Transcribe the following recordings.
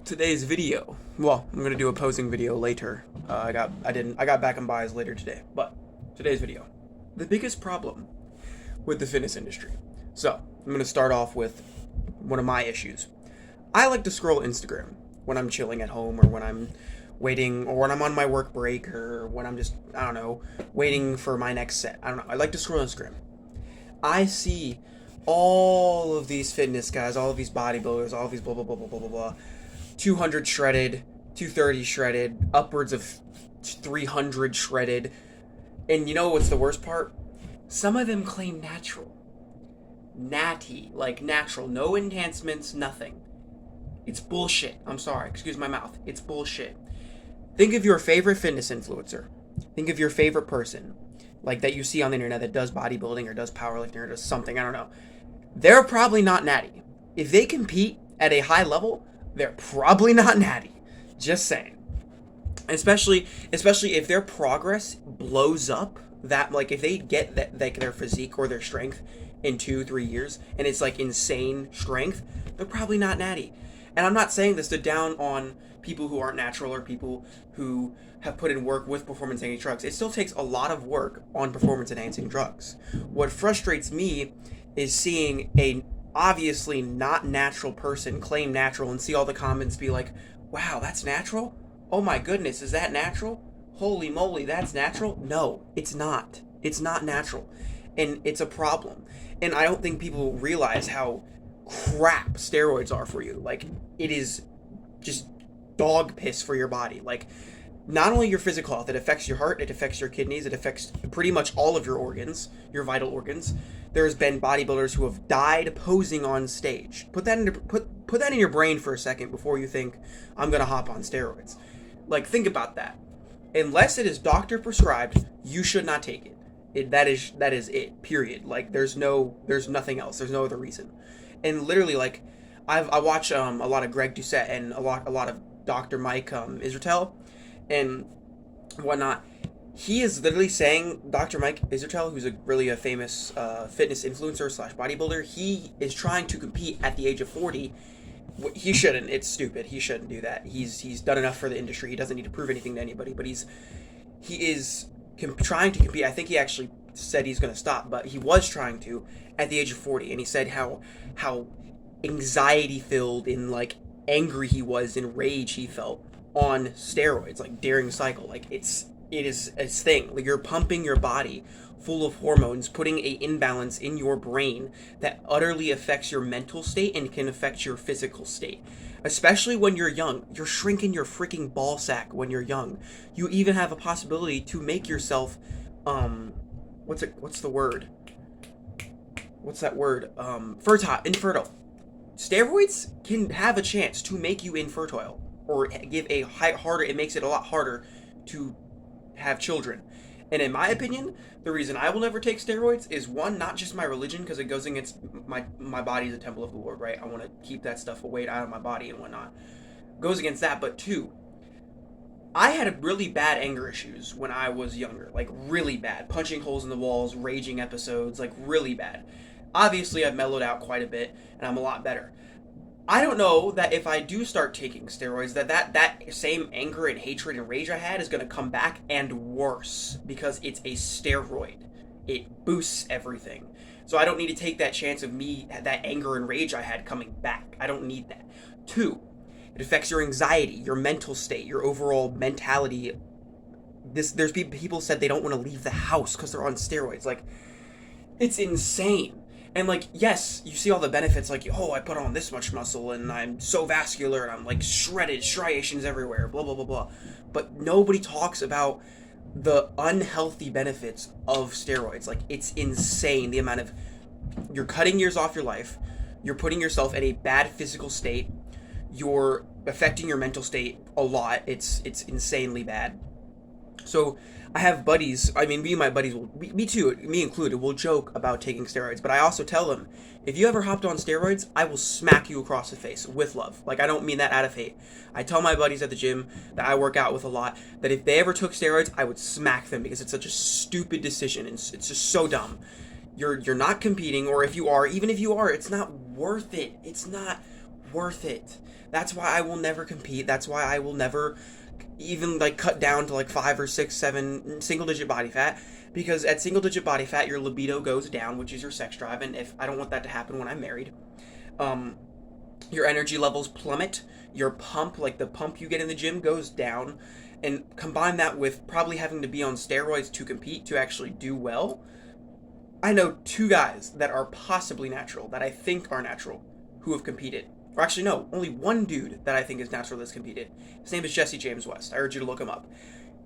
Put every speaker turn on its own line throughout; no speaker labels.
today's video. Well, I'm gonna do a posing video later. I got back on bias later today, but today's video. The biggest problem with the fitness industry. So I'm gonna start off with one of my issues. I like to scroll Instagram when I'm chilling at home, or when I'm waiting, or when I'm on my work break, or when I'm just, I don't know, waiting for my next set. I don't know. I like to scroll Instagram. I see all of these fitness guys, all of these bodybuilders, all of these blah blah blah blah blah blah blah. 200 shredded, 230 shredded, upwards of 300 shredded. And you know what's the worst part? Some of them claim natural. Natty, like natural, no enhancements, nothing. It's bullshit. I'm sorry, excuse my mouth. It's bullshit. Think of your favorite fitness influencer. Think of your favorite person, like that you see on the internet that does bodybuilding or does powerlifting or does something, I don't know. They're probably not natty. If they compete at a high level, they're probably not natty. Just saying. Especially if their progress blows up, that like if they get that like their physique or their strength in 2-3 years and it's like insane strength, they're probably not natty. And I'm not saying this to down on people who aren't natural or people who have put in work with performance enhancing drugs. It still takes a lot of work on performance enhancing drugs. What frustrates me is seeing a obviously not natural person claim natural and see all the comments be like, wow, that's natural? Oh my goodness, is that natural? Holy moly, that's natural? No, it's not. It's not natural. And it's a problem. And I don't think people realize how crap steroids are for you. Like, it is just dog piss for your body. Like, not only your physical health, it affects your heart, it affects your kidneys, it affects pretty much all of your organs, your vital organs. There's been bodybuilders who have died posing on stage. Put that in your brain for a second before you think I'm gonna hop on steroids. Like, think about that. Unless it is doctor prescribed, you should not take it. That is it. Period. Like, there's nothing else. There's no other reason. And literally, like, I watch a lot of Greg Doucette and a lot of Dr. Mike Israetel and whatnot. He is literally saying, Dr. Mike Israetel, who's really a famous fitness influencer / bodybuilder, he is trying to compete at the age of 40. He shouldn't. It's stupid. He shouldn't do that. He's done enough for the industry. He doesn't need to prove anything to anybody. But he is trying to compete. I think he actually said he's going to stop, but he was trying to at the age of 40. And he said how anxiety filled and like angry he was and rage he felt on steroids, like during the cycle. Like it is a thing. Like, you're pumping your body full of hormones, putting a imbalance in your brain that utterly affects your mental state and can affect your physical state. Especially when you're young. You're shrinking your freaking ball sack when you're young. You even have a possibility to make yourself what's the word? What's that word? Infertile. Steroids can have a chance to make you infertile, or give it makes it a lot harder to have children. And in my opinion, the reason I will never take steroids is, one, not just my religion, because it goes against my body is a temple of the Lord, right? I want to keep that stuff away out of my body and whatnot. Goes against that. But two, I had really bad anger issues when I was younger, like really bad, punching holes in the walls, raging episodes, like really bad. Obviously, I've mellowed out quite a bit, and I'm a lot better. I don't know that if I do start taking steroids, that same anger and hatred and rage I had is going to come back and worse, because it's a steroid. It boosts everything. So I don't need to take that chance of that anger and rage I had coming back. I don't need that. Two, it affects your anxiety, your mental state, your overall mentality. There's people said they don't want to leave the house because they're on steroids. Like, it's insane. And, like, yes, you see all the benefits, like, oh, I put on this much muscle, and I'm so vascular, and I'm, like, shredded, striations everywhere, blah, blah, blah, blah. But nobody talks about the unhealthy benefits of steroids. Like, it's insane, the amount of... You're cutting years off your life, you're putting yourself in a bad physical state, you're affecting your mental state a lot. It's insanely bad. So I have buddies, I mean, me and my buddies, me included, will joke about taking steroids, but I also tell them, if you ever hopped on steroids, I will smack you across the face with love. Like, I don't mean that out of hate. I tell my buddies at the gym that I work out with a lot that if they ever took steroids, I would smack them, because it's such a stupid decision, and it's just so dumb. You're not competing, or if you are, even if you are, it's not worth it. It's not worth it. That's why I will never compete. That's why I will never even like cut down to like 5 or 6, 7 single digit body fat, because at single digit body fat your libido goes down, which is your sex drive, and if I don't want that to happen when I'm married. Your energy levels plummet, your pump, like the pump you get in the gym, goes down, and combine that with probably having to be on steroids to compete, to actually do well. I know 2 guys that are possibly natural, that I think are natural, who have competed. Or actually, no, only 1 dude that I think is natural that's competed. His name is Jesse James West. I urge you to look him up.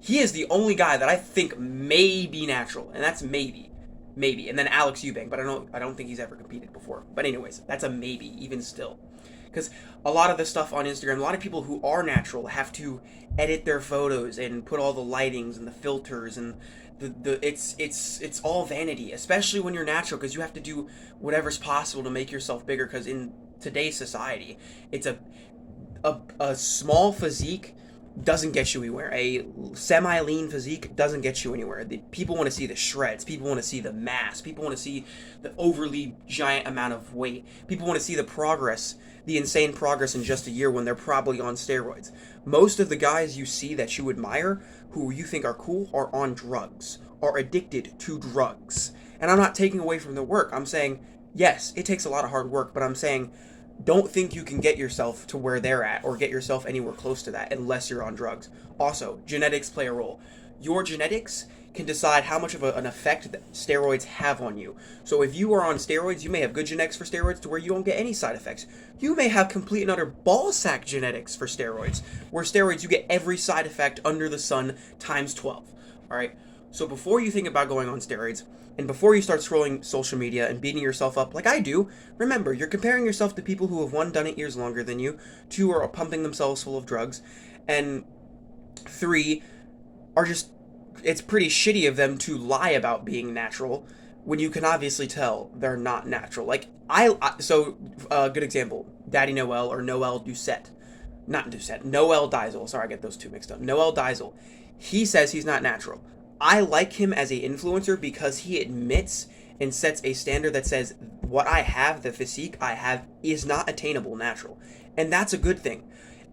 He is the only guy that I think may be natural, and that's maybe. Maybe. And then Alex Eubank, but I don't think he's ever competed before. But anyways, that's a maybe, even still. Because a lot of the stuff on Instagram, a lot of people who are natural have to edit their photos and put all the lightings and the filters, and it's all vanity, especially when you're natural, because you have to do whatever's possible to make yourself bigger, because in today's society, it's a small physique doesn't get you anywhere. A semi-lean physique doesn't get you anywhere. People want to see the shreds. People want to see the mass. People want to see the overly giant amount of weight. People want to see the progress, the insane progress in just a year when they're probably on steroids. Most of the guys you see that you admire, who you think are cool, are on drugs, are addicted to drugs. And I'm not taking away from their work. I'm saying, yes, it takes a lot of hard work, but I'm saying, don't think you can get yourself to where they're at or get yourself anywhere close to that unless you're on drugs. Also, genetics play a role. Your genetics can decide how much of an effect that steroids have on you. So if you are on steroids, you may have good genetics for steroids to where you don't get any side effects. You may have complete and utter ballsack genetics for steroids, where steroids you get every side effect under the sun times 12. All right? So before you think about going on steroids, and before you start scrolling social media and beating yourself up like I do, remember, you're comparing yourself to people who have 1, done it years longer than you, 2, are pumping themselves full of drugs, and 3, are just, it's pretty shitty of them to lie about being natural when you can obviously tell they're not natural. Like, good example, Daddy Noel or Noel Doucette. Not Doucette, Noel Diesel. Sorry, I get those 2 mixed up. Noel Diesel. He says he's not natural. I like him as an influencer because he admits and sets a standard that says what I have, the physique I have, is not attainable natural. And that's a good thing.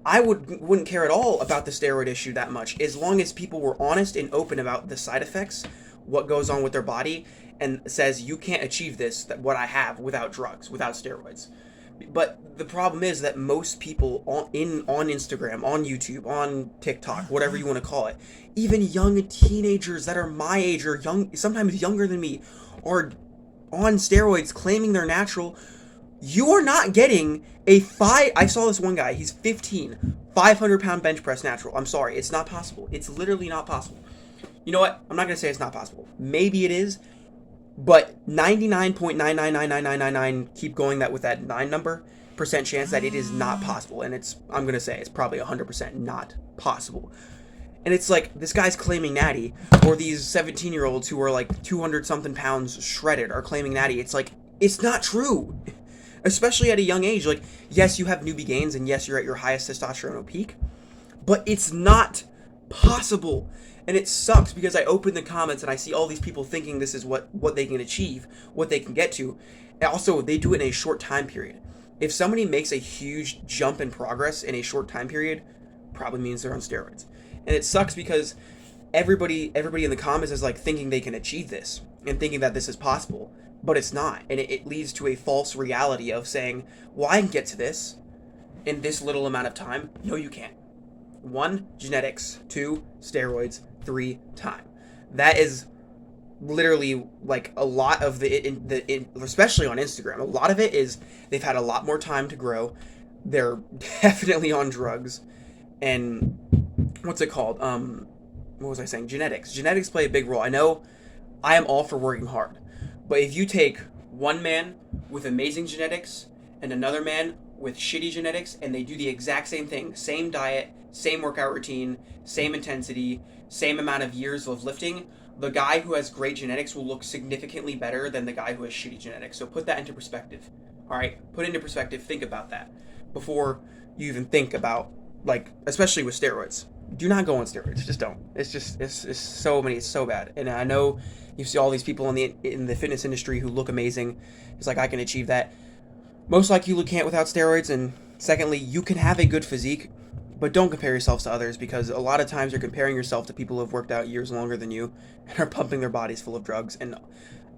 I wouldn't care at all about the steroid issue that much, as long as people were honest and open about the side effects, what goes on with their body, and says you can't achieve this, what I have, without drugs, without steroids. But the problem is that most people on Instagram, on YouTube, on TikTok, whatever you want to call it, even young teenagers that are my age or sometimes younger than me, are on steroids claiming they're natural. You're not getting I saw this one guy, he's 15, 500-pound bench press natural. I'm sorry, it's not possible. It's literally not possible. You know what? I'm not going to say it's not possible. Maybe it is. But 99.9999999, keep going that with that 9 number, percent chance that it is not possible. And I'm going to say it's probably 100% not possible. And it's like, this guy's claiming natty, or these 17-year-olds who are like 200-something pounds shredded are claiming natty. It's like, it's not true. Especially at a young age. Like, yes, you have newbie gains, and yes, you're at your highest testosterone peak, but it's not possible. And it sucks because I open the comments and I see all these people thinking this is what they can achieve, what they can get to. And also, they do it in a short time period. If somebody makes a huge jump in progress in a short time period, probably means they're on steroids. And it sucks because everybody in the comments is like thinking they can achieve this and thinking that this is possible, but it's not. And it leads to a false reality of saying, well, I can get to this in this little amount of time. No, you can't. 1, genetics. 2, steroids. 3, time. That is literally like a lot of especially on Instagram, a lot of it is they've had a lot more time to grow. They're definitely on drugs. And what's it called? What was I saying? Genetics. Genetics play a big role. I know I am all for working hard, but if you take one man with amazing genetics and another man with shitty genetics, and they do the exact same thing, same diet, same workout routine, same intensity, same amount of years of lifting, the guy who has great genetics will look significantly better than the guy who has shitty genetics. So put that into perspective. All right, put it into perspective. Think about that before you even think about, like, especially with steroids. Do not go on steroids. Just don't. It's so bad. And I know you see all these people in the fitness industry who look amazing. It's like, I can achieve that. Most likely you can't without steroids, and Secondly, you can have a good physique, but don't compare yourselves to others, because a lot of times you're comparing yourself to people who have worked out years longer than you and are pumping their bodies full of drugs, and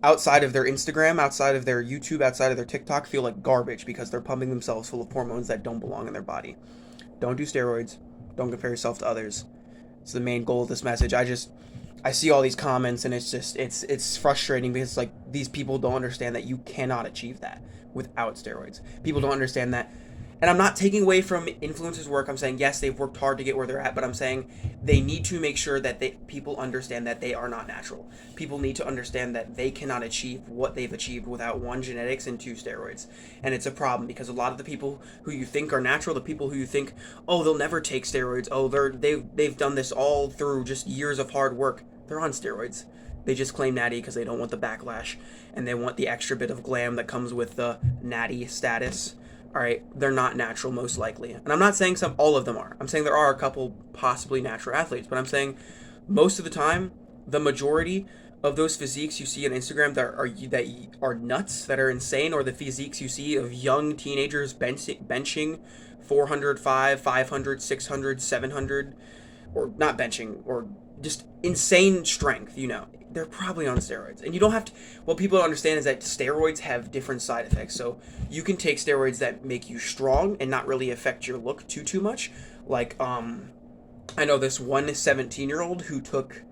outside of their Instagram, outside of their YouTube, outside of their TikTok, feel like garbage because they're pumping themselves full of hormones that don't belong in their body. Don't do steroids. Don't compare yourself to others. It's the main goal of this message. I see all these comments, and it's frustrating, because like, these people don't understand that you cannot achieve that without steroids. People don't understand that. And I'm not taking away from influencers' work. I'm saying, yes, they've worked hard to get where they're at, but I'm saying they need to make sure that people understand that they are not natural. People need to understand that they cannot achieve what they've achieved without, one, genetics, and two, steroids. And it's a problem, because a lot of the people who you think are natural, the people who you think, oh, they'll never take steroids, oh, they've done this all through just years of hard work, they're on steroids. They just claim natty because they don't want the backlash, and they want the extra bit of glam that comes with the natty status. All right, they're not natural, most likely. And I'm not saying all of them are. I'm saying there are a couple possibly natural athletes, but I'm saying most of the time, the majority of those physiques you see on Instagram that are nuts, that are insane, or the physiques you see of young teenagers benching 400, 500, 600, 700, or not benching, or just insane strength, they're probably on steroids. And you don't have to, what people don't understand is that steroids have different side effects. So you can take steroids that make you strong and not really affect your look too much. Like, I know this one 17-year-old who took,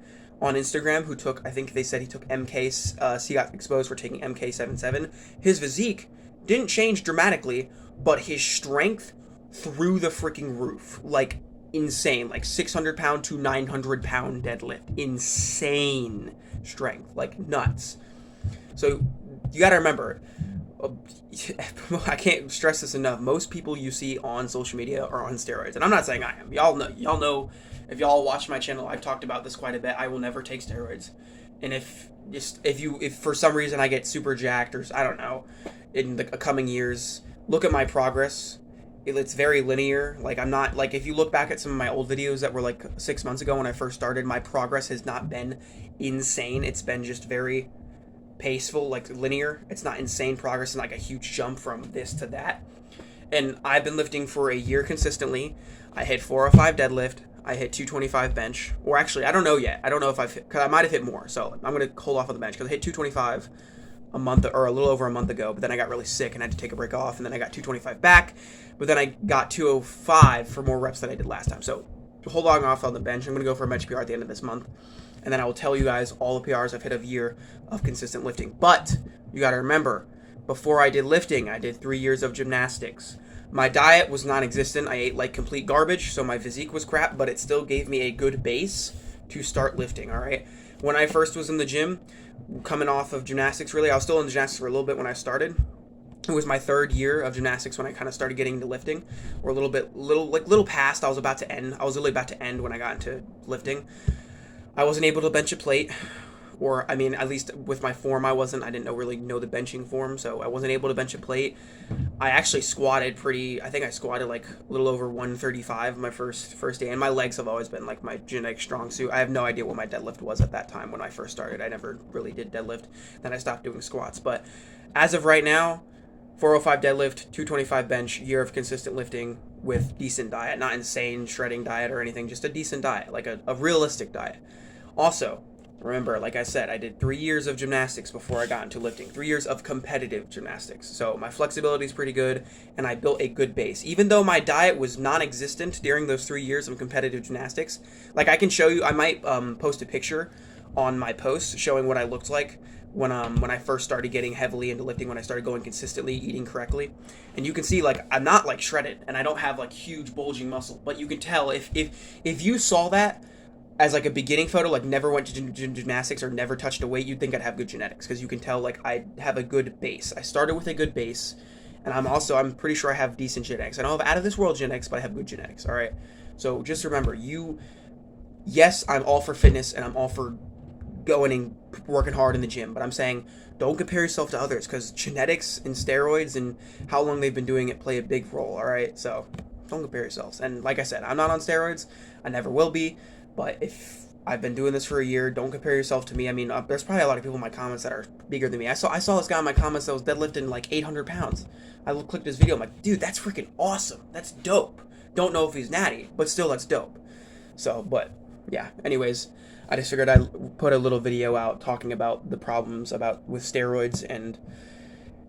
on Instagram, I think they said he took he got exposed for taking MK77. His physique didn't change dramatically, but his strength through the freaking roof. Like, insane. Like 600 pound to 900 pound deadlift. Insane strength. Like, nuts. So you gotta remember, I can't stress this enough, most people you see on social media are on steroids. And I'm not saying I am. Y'all know, if y'all watch my channel, I've talked about this quite a bit. I will never take steroids. And if for some reason I get super jacked, or I don't know, in the coming years, look at my progress. It's very linear. Like, I'm not, like, if you look back at some of my old videos that were like 6 months ago when I first started, my progress has not been insane. It's been just very paceful, like linear. It's not insane progress and like a huge jump from this to that. And I've been lifting for a year consistently. I hit 405 deadlift. I hit 225 bench. Or actually, I don't know yet. I don't know if I've hit, because I might have hit more. So I'm going to hold off on the bench, because I hit 225 a little over a month ago, but then I got really sick and I had to take a break off, and then I got 225 back, but then I got 205 for more reps than I did last time. So hold on off on the bench. I'm going to go for a bench PR at the end of this month, and then I will tell you guys all the PRs I've hit of year of consistent lifting. But you got to remember, before I did lifting, I did 3 years of gymnastics. My diet was non-existent. I ate like complete garbage, so my physique was crap, but it still gave me a good base to start lifting, all right? When I first was in the gym, coming off of gymnastics, really, I was still in gymnastics for a little bit when I started. It was my 3rd year of gymnastics when I kind of started getting into lifting, or little past. I was literally about to end when I got into lifting. I wasn't able to bench a plate, or I mean, at least with my form, I didn't really know the benching form, so I wasn't able to bench a plate. I actually squatted I think I squatted like a little over 135 my first day, and my legs have always been like my genetic strong suit. I have no idea what my deadlift was at that time when I first started. I never really did deadlift. Then I stopped doing squats. But as of right now, 405 deadlift, 225 bench, year of consistent lifting with decent diet, not insane shredding diet or anything, just a decent diet, like a realistic diet. Also, remember, like I said, I did 3 years of gymnastics before I got into lifting. 3 years of competitive gymnastics. So my flexibility is pretty good, and I built a good base. Even though my diet was non-existent during those 3 years of competitive gymnastics, like I can show you, I might post a picture on my post showing what I looked like when I first started getting heavily into lifting, when I started going consistently, eating correctly. And you can see, like, I'm not like shredded, and I don't have like huge bulging muscle, but you can tell if you saw that as like a beginning photo, like never went to gymnastics or never touched a weight, you'd think I'd have good genetics, because you can tell like I have a good base. I started with a good base, and I'm pretty sure I have decent genetics. I don't have out of this world genetics, but I have good genetics. All right. So just remember, yes, I'm all for fitness and I'm all for going and working hard in the gym, but I'm saying don't compare yourself to others, because genetics and steroids and how long they've been doing it play a big role. All right. So don't compare yourselves. And like I said, I'm not on steroids. I never will be. But if I've been doing this for a year. Don't compare yourself to me. I mean, there's probably a lot of people in my comments that are bigger than me. I saw this guy in my comments that was deadlifting like 800 pounds. I clicked his video. I'm like, dude, that's freaking awesome. That's dope. Don't know if he's natty, but still, that's dope. So, but yeah. Anyways, I just figured I'd put a little video out talking about the problems with steroids, and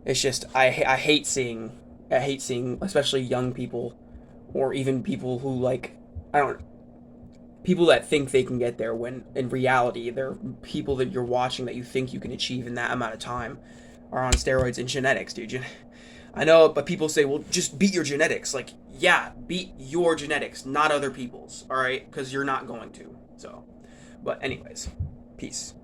it's just I hate seeing especially young people, or even people who like I don't people that think they can get there when in reality they're people that you're watching that you think you can achieve in that amount of time are on steroids and genetics, dude. I know, but people say, well, just beat your genetics. Like, yeah, beat your genetics, not other people's, all right? Because you're not going to. So, but anyways, peace.